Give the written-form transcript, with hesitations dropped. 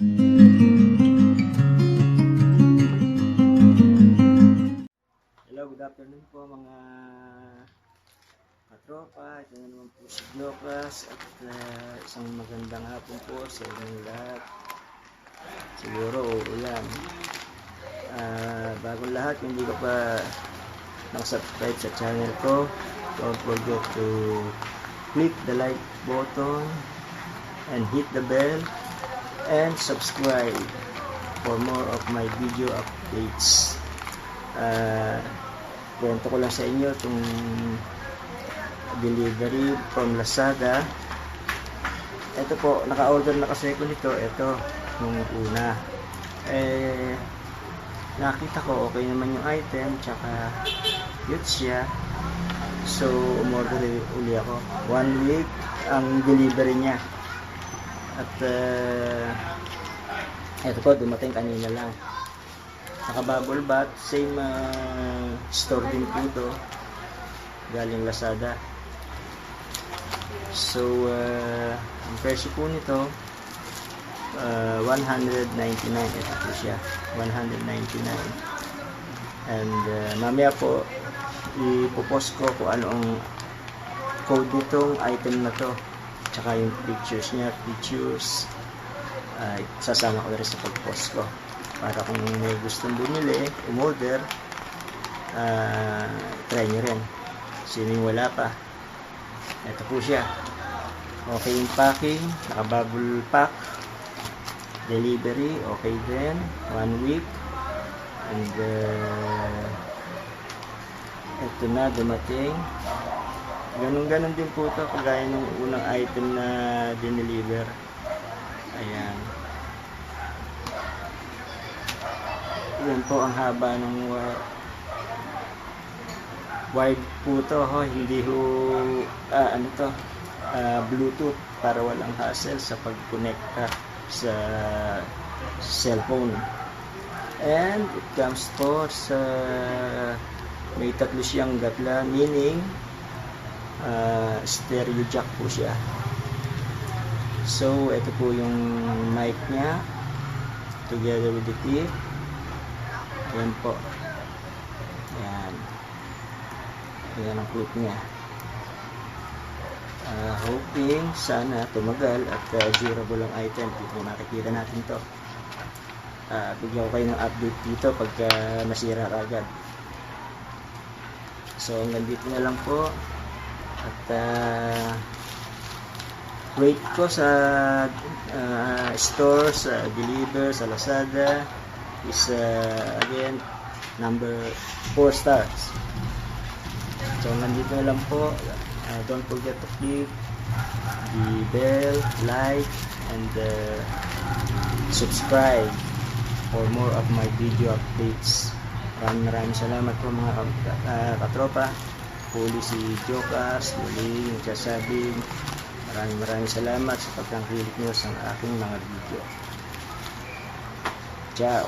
Hello, good afternoon po mga katropa. Ito na naman po si Jocas at isang magandang hapon po sa inyong lahat. Siguro uulan. Bagong lahat, hindi ko pa nakasubscribe sa channel ko, don't forget to click the like button and hit the bell and subscribe for more of my video updates. Kwento ko lang sa inyo itong delivery from Lazada. Ito po, naka-order na kasi ko nito. Ito, nung una nakita ko okay naman yung item, tsaka cute siya, so umorder uli ako. 1 week ang delivery niya at ito po, dumating kanina lang. Naka bubble bath, same store din po ito, galing Lazada. So ang presyo po nito 199. Ito po siya, 199. And mamaya po ipopost ko kung ano ang code nitong item na to, tsaka yung pictures niya, sasama ko rin sa pag-post ko para kung may gustong bumili, umorder, try nyo rin. Sino yung wala pa, ito po siya. Okay yung packing, naka bubble pack. Delivery, okay din, 1 week. And ito na, dumating. Ganun din po ito, kagaya ng unang item na dineliver. Ayan. Yan po ang haba ng wide po ito, hindi ho, Bluetooth, para walang hassle sa pag-connecta sa cellphone. And it comes po sa may tatlo siyang gatla, meaning stereo jack po siya. So ito po yung mic nya together with the tip. Ayan po, ayan ang clip nya. Hoping sana tumagal at durable ang item. Dito makikita natin to. Bigyan ko kayo ng update dito pagka nasira agad. So hanggang dito na lang po. At rate ko sa store, sa deliver, sa Lazada is again number 4 stars. So hanggang dito na lang po. Don't forget to click the bell, like, and subscribe for more of my video updates. Maraming salamat po mga katropa. Huli si Jocas, muli nagsasabing maraming salamat sa pagtangkilik niyo sa aking mga video. Ciao!